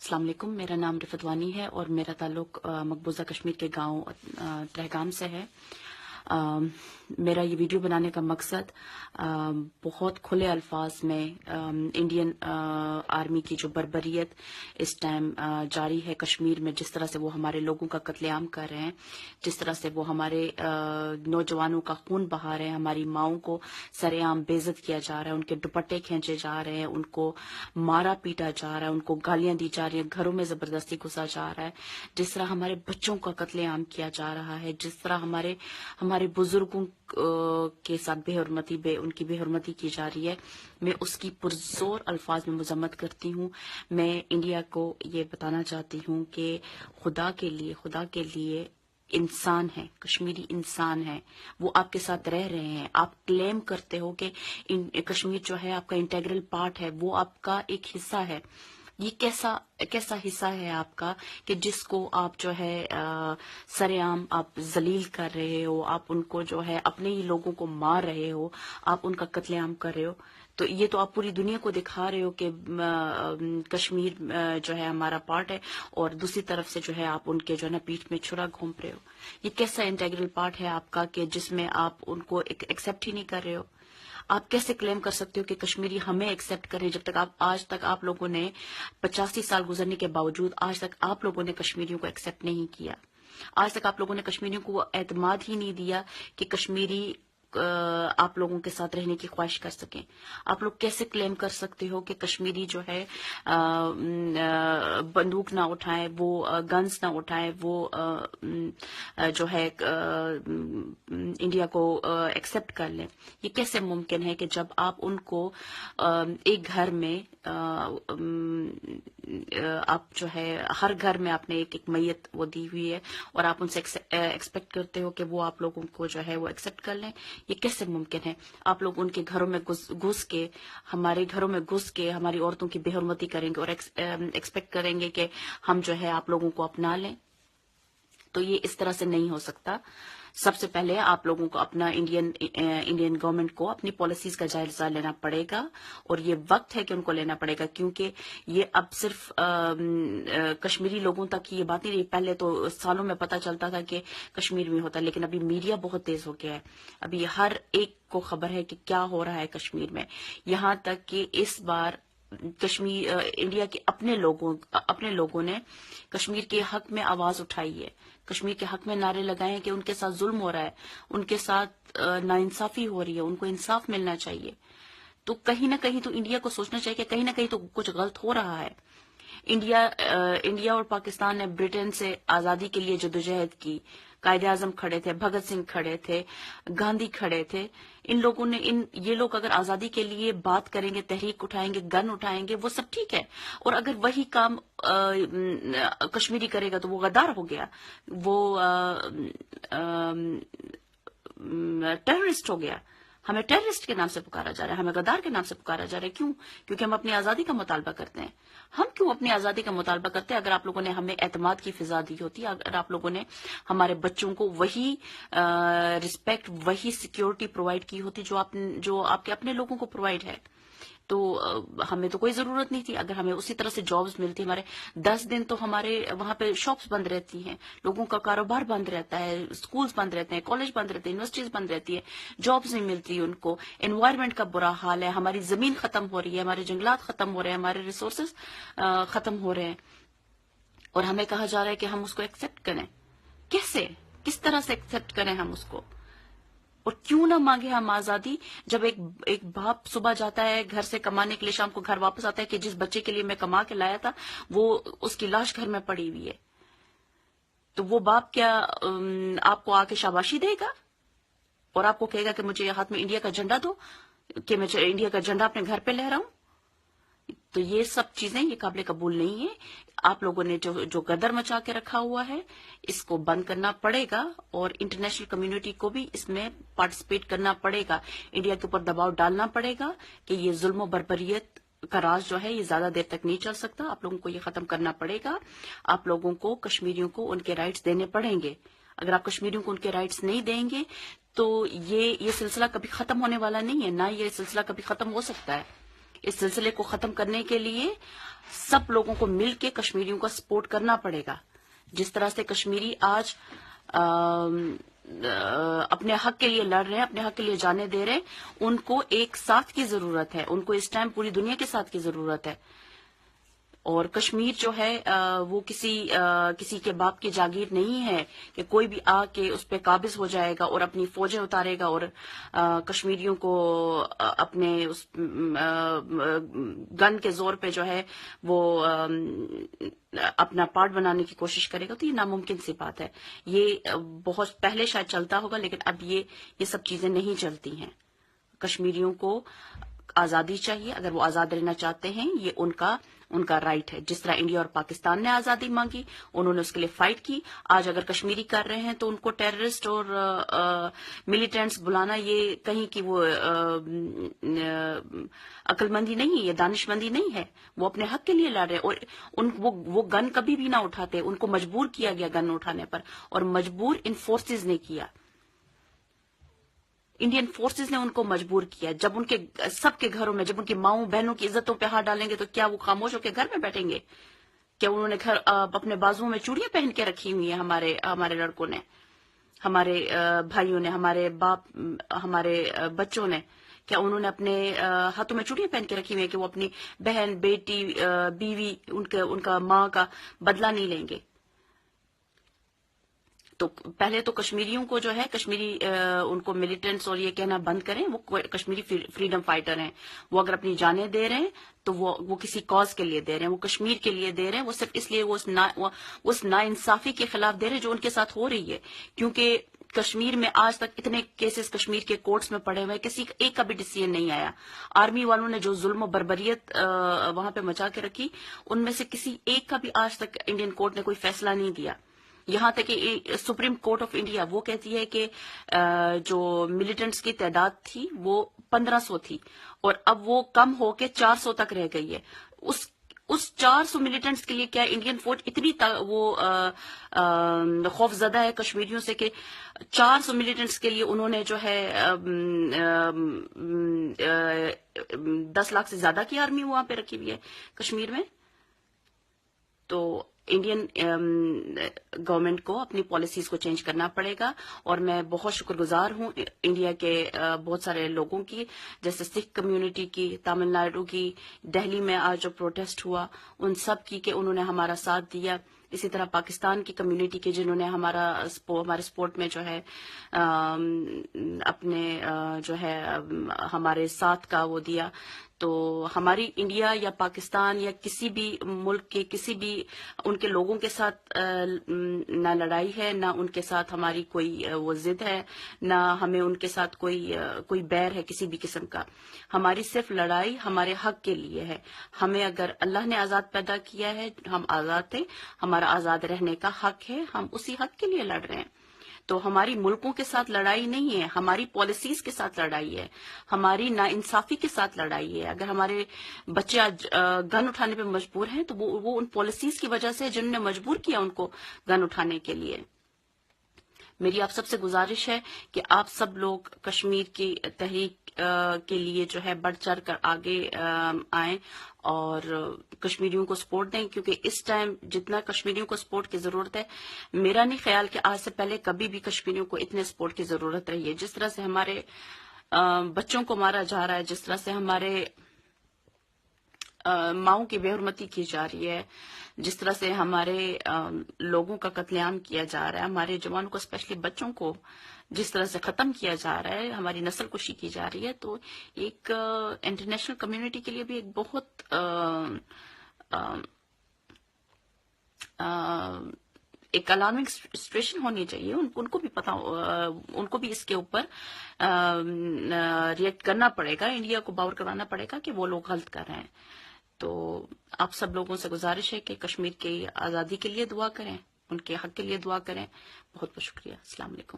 السلام علیکم، میرا نام رفت وانی ہے اور میرا تعلق مقبوضہ کشمیر کے گاؤں تہگام سے ہے۔ میرا یہ ویڈیو بنانے کا مقصد بہت کھلے الفاظ میں انڈین آرمی کی جو بربریت اس ٹائم جاری ہے کشمیر میں، جس طرح سے وہ ہمارے لوگوں کا قتل عام کر رہے ہیں، جس طرح سے وہ ہمارے نوجوانوں کا خون بہا رہے ہیں، ہماری ماؤں کو سر عام بے عزت کیا جا رہا ہے، ان کے دوپٹے کھینچے جا رہے ہیں، ان کو مارا پیٹا جا رہا ہے، ان کو گالیاں دی جا رہی ہیں، گھروں میں زبردستی گھسا جا رہا ہے، جس طرح ہمارے بچوں کا قتل عام کیا جا رہا ہے، جس طرح ہمارے بزرگوں کے ساتھ ان کی بے حرمتی کی جا رہی ہے، میں اس کی پرزور الفاظ میں مذمت کرتی ہوں۔ میں انڈیا کو یہ بتانا چاہتی ہوں کہ خدا کے لیے انسان ہے، کشمیری انسان ہے، وہ آپ کے ساتھ رہ رہے ہیں۔ آپ کلیم کرتے ہو کہ کشمیر جو ہے آپ کا انٹیگرل پارٹ ہے، وہ آپ کا ایک حصہ ہے۔ یہ کیسا حصہ ہے آپ کا کہ جس کو آپ جو ہے سر عام آپ ذلیل کر رہے ہو، آپ ان کو جو ہے اپنے ہی لوگوں کو مار رہے ہو، آپ ان کا قتل عام کر رہے ہو۔ تو یہ تو آپ پوری دنیا کو دکھا رہے ہو کہ کشمیر جو ہے ہمارا پارٹ ہے، اور دوسری طرف سے جو ہے آپ ان کے جو ہے نا پیٹھ میں چھرا گھونپ رہے ہو۔ یہ کیسا انٹیگرل پارٹ ہے آپ کا کہ جس میں آپ ان کو ایکسپٹ ہی نہیں کر رہے ہو؟ آپ کیسے کلیم کر سکتے ہو کہ کشمیری ہمیں ایکسپٹ کریں، جب تک آج تک آپ لوگوں نے 85 سال گزرنے کے باوجود آج تک آپ لوگوں نے کشمیریوں کو ایکسپٹ نہیں کیا؟ آج تک آپ لوگوں نے کشمیریوں کو اعتماد ہی نہیں دیا کہ کشمیری آپ لوگوں کے ساتھ رہنے کی خواہش کر سکیں۔ آپ لوگ کیسے کلیم کر سکتے ہو کہ کشمیری جو ہے بندوق نہ اٹھائیں، وہ گنز نہ اٹھائیں، وہ جو ہے انڈیا کو ایکسپٹ کر لیں؟ یہ کیسے ممکن ہے کہ جب آپ ان کو ایک گھر میں آپ جو ہے ہر گھر میں آپ نے ایک میت وہ دی ہوئی ہے، اور آپ ان سے ایکسپیکٹ کرتے ہو کہ وہ آپ لوگوں کو جو ہے وہ ایکسپٹ کر لیں؟ یہ کیسے ممکن ہے؟ آپ لوگ ان کے گھروں میں گھس کے، ہمارے گھروں میں گھس کے ہماری عورتوں کی بے حرمتی کریں گے اور ایکسپیکٹ کریں گے کہ ہم جو ہے آپ لوگوں کو اپنا لیں؟ تو یہ اس طرح سے نہیں ہو سکتا۔ سب سے پہلے آپ لوگوں کو اپنا انڈین گورنمنٹ کو اپنی پالیسیز کا جائزہ لینا پڑے گا، اور یہ وقت ہے کہ ان کو لینا پڑے گا، کیونکہ یہ اب صرف کشمیری لوگوں تک یہ بات نہیں رہی۔ پہلے تو سالوں میں پتہ چلتا تھا کہ کشمیر میں ہوتا ہے، لیکن ابھی میڈیا بہت تیز ہو گیا ہے، ابھی ہر ایک کو خبر ہے کہ کیا ہو رہا ہے کشمیر میں۔ یہاں تک کہ اس بار انڈیا کے اپنے لوگوں نے کشمیر کے حق میں آواز اٹھائی ہے، کشمیر کے حق میں نعرے لگائے ہیں کہ ان کے ساتھ ظلم ہو رہا ہے، ان کے ساتھ ناانصافی ہو رہی ہے، ان کو انصاف ملنا چاہیے۔ تو کہیں نہ کہیں تو انڈیا کو سوچنا چاہیے کہ کہیں نہ کہیں تو کچھ غلط ہو رہا ہے۔ انڈیا اور پاکستان نے برٹن سے آزادی کے لیے جدوجہد کی، قائد اعظم کھڑے تھے، بھگت سنگھ کھڑے تھے، گاندھی کھڑے تھے۔ ان لوگوں نے یہ لوگ اگر آزادی کے لیے بات کریں گے، تحریک اٹھائیں گے، گن اٹھائیں گے، وہ سب ٹھیک ہے، اور اگر وہی کام کشمیری کرے گا تو وہ غدار ہو گیا، وہ ٹیررسٹ ہو گیا۔ ہمیں ٹیررسٹ کے نام سے پکارا جا رہا ہے، ہمیں غدار کے نام سے پکارا جا رہا ہے۔ کیوں؟ کیونکہ ہم اپنی آزادی کا مطالبہ کرتے ہیں۔ ہم کیوں اپنی آزادی کا مطالبہ کرتے ہیں؟ اگر آپ لوگوں نے ہمیں اعتماد کی فضا دی ہوتی، اگر آپ لوگوں نے ہمارے بچوں کو وہی رسپیکٹ، وہی سیکیورٹی پرووائڈ کی ہوتی جو آپ کے اپنے لوگوں کو پرووائڈ ہے، تو ہمیں تو کوئی ضرورت نہیں تھی۔ اگر ہمیں اسی طرح سے جابز ملتی، ہمارے 10 دن تو ہمارے وہاں پہ شاپس بند رہتی ہیں، لوگوں کا کاروبار بند رہتا ہے، اسکولز بند رہتے ہیں، کالج بند رہتے ہیں، یونیورسٹیز بند رہتی ہے، جابز نہیں ملتی ان کو، انوائرمنٹ کا برا حال ہے، ہماری زمین ختم ہو رہی ہے، ہمارے جنگلات ختم ہو رہے ہیں، ہمارے ریسورسز ختم ہو رہے ہیں، اور ہمیں کہا جا رہا ہے کہ ہم اس کو ایکسپٹ کریں۔ کیسے؟ کس طرح سے ایکسپٹ کریں ہم اس کو؟ اور کیوں نہ مانگے ہم آزادی؟ جب ایک باپ صبح جاتا ہے گھر سے کمانے کے لیے، شام کو گھر واپس آتا ہے کہ جس بچے کے لیے میں کما کے لایا تھا وہ اس کی لاش گھر میں پڑی ہوئی ہے، تو وہ باپ کیا آپ کو آ کے شاباشی دے گا اور آپ کو کہے گا کہ مجھے ہاتھ میں انڈیا کا جھنڈا دو، کہ میں انڈیا کا جھنڈا اپنے گھر پہ لہراؤں؟ تو یہ سب چیزیں یہ قابل قبول نہیں ہے۔ آپ لوگوں نے جو گدر مچا کے رکھا ہوا ہے، اس کو بند کرنا پڑے گا، اور انٹرنیشنل کمیونٹی کو بھی اس میں پارٹیسپیٹ کرنا پڑے گا، انڈیا کے اوپر دباؤ ڈالنا پڑے گا کہ یہ ظلم و بربریت کا راز جو ہے یہ زیادہ دیر تک نہیں چل سکتا، آپ لوگوں کو یہ ختم کرنا پڑے گا۔ آپ لوگوں کو کشمیریوں کو ان کے رائٹس دینے پڑیں گے۔ اگر آپ کشمیریوں کو ان کے رائٹس نہیں دیں گے تو یہ سلسلہ کبھی ختم ہونے والا نہیں ہے، نہ یہ سلسلہ کبھی ختم ہو سکتا ہے۔ اس سلسلے کو ختم کرنے کے لیے سب لوگوں کو مل کے کشمیریوں کا سپورٹ کرنا پڑے گا. جس طرح سے کشمیری آج اپنے حق کے لیے لڑ رہے ہیں, اپنے حق کے لیے جانے دے رہے ہیں, ان کو ایک ساتھ کی ضرورت ہے, ان کو اس ٹائم پوری دنیا کے ساتھ کی ضرورت ہے. اور کشمیر جو ہے وہ کسی کے باپ کی جاگیر نہیں ہے کہ کوئی بھی آ کے اس پہ قابض ہو جائے گا اور اپنی فوجیں اتارے گا اور کشمیریوں کو اپنے اس گن کے زور پہ جو ہے وہ اپنا پارٹ بنانے کی کوشش کرے گا. تو یہ ناممکن سی بات ہے. یہ بہت پہلے شاید چلتا ہوگا, لیکن اب یہ سب چیزیں نہیں چلتی ہیں. کشمیریوں کو آزادی چاہیے. اگر وہ آزاد رہنا چاہتے ہیں, یہ ان کا رائٹ ہے. جس طرح انڈیا اور پاکستان نے آزادی مانگی, انہوں نے اس کے لیے فائٹ کی. آج اگر کشمیری کر رہے ہیں تو ان کو ٹیررسٹ اور ملیٹنٹس بلانا یہ کہیں کہ وہ عقل مندی نہیں ہے, یہ دانش مندی نہیں ہے. وہ اپنے حق کے لیے لڑ رہے ہیں. اور وہ گن کبھی بھی نہ اٹھاتے. ان کو مجبور کیا گیا گن اٹھانے پر, اور مجبور ان فورسز نے کیا. انڈین فورسز نے ان کو مجبور کیا. جب ان کے سب کے گھروں میں, جب ان کی ماؤں بہنوں کی عزتوں پہ ہاتھ ڈالیں گے تو کیا وہ خاموش ہو کے گھر میں بیٹھیں گے؟ کیا انہوں نے اپنے بازوؤں میں چوڑیاں پہن کے رکھی ہوئی ہیں؟ ہمارے لڑکوں نے, ہمارے بھائیوں نے, ہمارے باپ, ہمارے بچوں نے, کیا انہوں نے اپنے ہاتھوں میں چوڑیاں پہن کے رکھی ہوئی ہیں کہ وہ اپنی بہن, بیٹی, بیوی, ان کا ماں کا بدلہ نہیں لیں گے؟ تو پہلے تو کشمیریوں کو جو ہے, کشمیری ان کو ملیٹنٹس اور یہ کہنا بند کریں. وہ کشمیری فریڈم فائٹر ہیں. وہ اگر اپنی جانیں دے رہے ہیں تو وہ کسی کاز کے لیے دے رہے ہیں, وہ کشمیر کے لیے دے رہے ہیں. وہ صرف اس لیے وہ اس ناانصافی کے خلاف دے رہے ہیں جو ان کے ساتھ ہو رہی ہے. کیونکہ کشمیر میں آج تک اتنے کیسز کشمیر کے کورٹس میں پڑے ہوئے, کسی ایک کا بھی ڈیسیژن نہیں آیا. آرمی والوں نے جو ظلم و بربریت وہاں پہ مچا کے رکھی, ان میں سے کسی ایک کا بھی آج تک انڈین کورٹ نے کوئی فیصلہ نہیں دیا. یہاں تک کہ سپریم کورٹ آف انڈیا وہ کہتی ہے کہ جو ملیٹنٹس کی تعداد تھی وہ 1500 تھی, اور اب وہ کم ہو کے 400 تک رہ گئی ہے. اس 400 ملیٹنٹس کے لیے کیا انڈین فوج اتنی خوف زدہ ہے کشمیریوں سے کہ 400 ملیٹنٹس کے لیے انہوں نے جو ہے 10 لاکھ سے زیادہ کی آرمی وہاں پہ رکھی ہوئی ہے کشمیر میں. تو انڈین گورنمنٹ کو اپنی پالیسیز کو چینج کرنا پڑے گا. اور میں بہت شکر گزار ہوں انڈیا کے بہت سارے لوگوں کی, جیسے سکھ کمیونٹی کی, تامل ناڈو کی, دہلی میں آج جو پروٹیسٹ ہوا ان سب کی کہ انہوں نے ہمارا ساتھ دیا. اسی طرح پاکستان کی کمیونٹی کے جنہوں نے ہمارے سپورٹ میں جو ہے اپنے جو ہے ہمارے ساتھ کا وہ دیا. تو ہماری انڈیا یا پاکستان یا کسی بھی ملک کے کسی بھی ان کے لوگوں کے ساتھ نہ لڑائی ہے, نہ ان کے ساتھ ہماری کوئی وہ ضد ہے, نہ ہمیں ان کے ساتھ کوئی بیر ہے کسی بھی قسم کا. ہماری صرف لڑائی ہمارے حق کے لیے ہے. ہمیں اگر اللہ نے آزاد پیدا کیا ہے, ہم آزاد تھے, ہمارا آزاد رہنے کا حق ہے, ہم اسی حق کے لیے لڑ رہے ہیں. تو ہماری ملکوں کے ساتھ لڑائی نہیں ہے, ہماری پالیسیز کے ساتھ لڑائی ہے, ہماری ناانصافی کے ساتھ لڑائی ہے. اگر ہمارے بچے آج گن اٹھانے پہ مجبور ہیں تو وہ ان پالیسیز کی وجہ سے جنہوں نے مجبور کیا ان کو گن اٹھانے کے لیے. میری آپ سب سے گزارش ہے کہ آپ سب لوگ کشمیر کی تحریک کے لیے جو ہے بڑھ چڑھ کر آگے آئیں اور کشمیریوں کو سپورٹ دیں, کیونکہ اس ٹائم جتنا کشمیریوں کو سپورٹ کی ضرورت ہے, میرا نہیں خیال کہ آج سے پہلے کبھی بھی کشمیریوں کو اتنے سپورٹ کی ضرورت رہی ہے. جس طرح سے ہمارے بچوں کو مارا جا رہا ہے, جس طرح سے ہمارے ماؤں کی بے حرمتی کی جا رہی ہے, جس طرح سے ہمارے لوگوں کا قتل عام کیا جا رہا ہے, ہمارے جوانوں کو اسپیشلی بچوں کو جس طرح سے ختم کیا جا رہا ہے, ہماری نسل کشی کی جا رہی ہے, تو ایک انٹرنیشنل کمیونٹی کے لیے بھی ایک بہت ایک الارمنگ سچویشن ہونی چاہیے. ان کو بھی پتا, ان کو بھی اس کے اوپر ریئیکٹ کرنا پڑے گا, انڈیا کو باور کروانا پڑے گا کہ وہ لوگ غلط کر رہے ہیں. تو آپ سب لوگوں سے گزارش ہے کہ کشمیر کی آزادی کے لیے دعا کریں, ان کے حق کے لیے دعا کریں. بہت بہت شکریہ. السلام علیکم.